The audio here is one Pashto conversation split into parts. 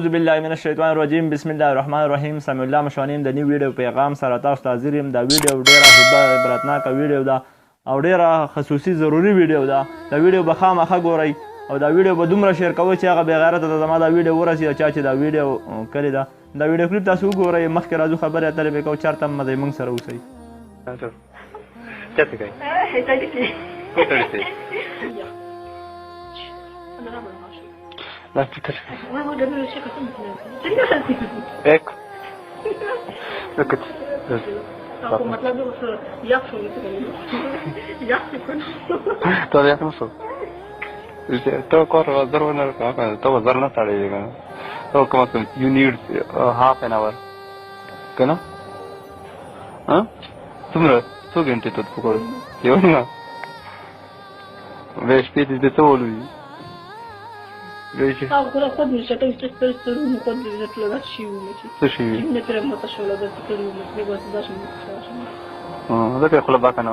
اعوذ بالله من الشیطان الرجیم بسم الله الرحمن الرحیم سمیع الله مشانیم د نیو ویډیو پیغام سره تاسو ته حاضر یم. دا ویډیو ډیره عبرتناکه ویډیو ده او ډیره خصوصي ضروري ویډیو ده. دا ویډیو به خامخا ګورئ او دا ویډیو به دومره شیر کوئ چې هغه بېغیرته ته زما دا ویډیو ورسي چا چې دا ویډیو کړې ده. دا ویډیو کلیپ تاسو وګورئ. مخکې راځو خبرې اترې به کوو. چېرته هم مزئ موږ سره اوسئ. چاته کوي لا فكر एक मतलब todavía no so todo corre todo no sale todo como you need half an hour ¿qué no? ¿ah? तुम्हारा सो घंटे तो पकड़ ये ना वेस्ट पे दे तो बोलूँ Acolo pot niște texte sper să nu pot de plăgat și și ne trebuie să șola de să nu trebuie să dați așa. Da pe acolo bacă nu.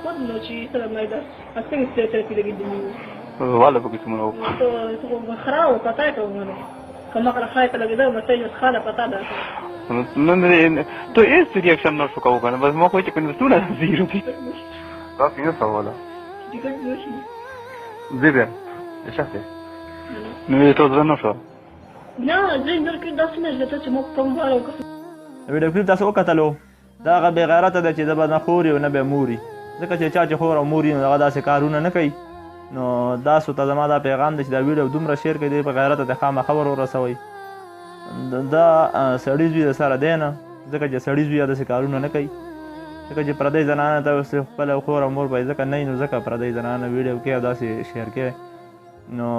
Pot nu ci să mai da. Asta este trebuie de gândit. Wala băgă să mă rog. To hrau patai to mă. Că mă cred că la mă stai să xala patada. Nu to este reaction nu știu ca o bas mă coi când tu na zero. Da fine sau wala. Zibe. Așa este. Nu e tot rău așa. Da, zic că da să mergi de ce mă promovau că ویډیو کلیپ تاسو وکتلو. دا هغه بېغیرته ده چې د به نه خوري او نه به موري. ځکه چې چا چې خور او موري نو هغه داسې کارونه نه کوي. نو تاسو ته زما دا پیغام دی چې دا ویډیو دومره شیر کړئ دی په غیرته ته خامخا ور ورسوئ. دا سړي زوی د سره دی نه. ځکه چې سړي زوی داسې کارونه نه کوي. ځکه چې پردۍ زنانه ته اوس خپله خور او مور به یې ځکه نه وي نو ځکه پردۍ زنانه ویډیو کوي او داسې شیر کوي. نو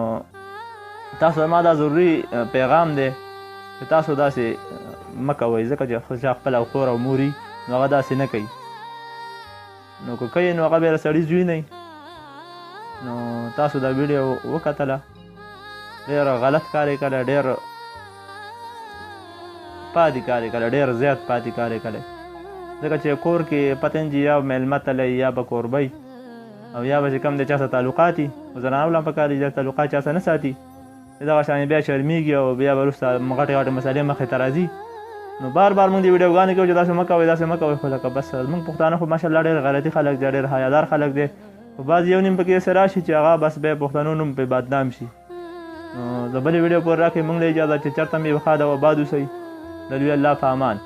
تاسو زما دا ضروري پیغام دی چې تاسو داسې مه کوئ. ځکه چې چا خپله خور او موري نو هغه داسې نه کوي. نو که کوي نو هغه بیا د سړي زوی نه وي. نو تاسو دا ویډیو وکتله. ډېر غلط کار یې کړی. ډېر پاتې کار یې کړی. ډېر زیات پاتې کار یې کړی. ځکه چې کور کې پتن چې یا میلمه تللی یا به کوربی او یا به چې کوم د چا سره تعلقات وي. خو زنانه ولهم پکار دي چې تعلقات چا سره نه ساتي. دغه شانې بیا شرمېږي او بیا به وروسته غټې غټې مسلې مخې ته راځي. نو بار بار موږ د ویډیوګانې کوو چې داسې مه کوئ داسې مه کوئ. خو لکه بس موږ پښتانه خو ماشاءالله ډېر غیرتي خلک دی. ډېر حیادار خلک دی. خو بعض یو نیم پکې داسې راشي چې هغه بس بیا پښتنو نوم پرې بدنام شي. نو د بلې ویډیو پورې راکړئ. موږ له اجازه چې چېرته مې ښاد او آباد اوسئ. د لوی الله په امان.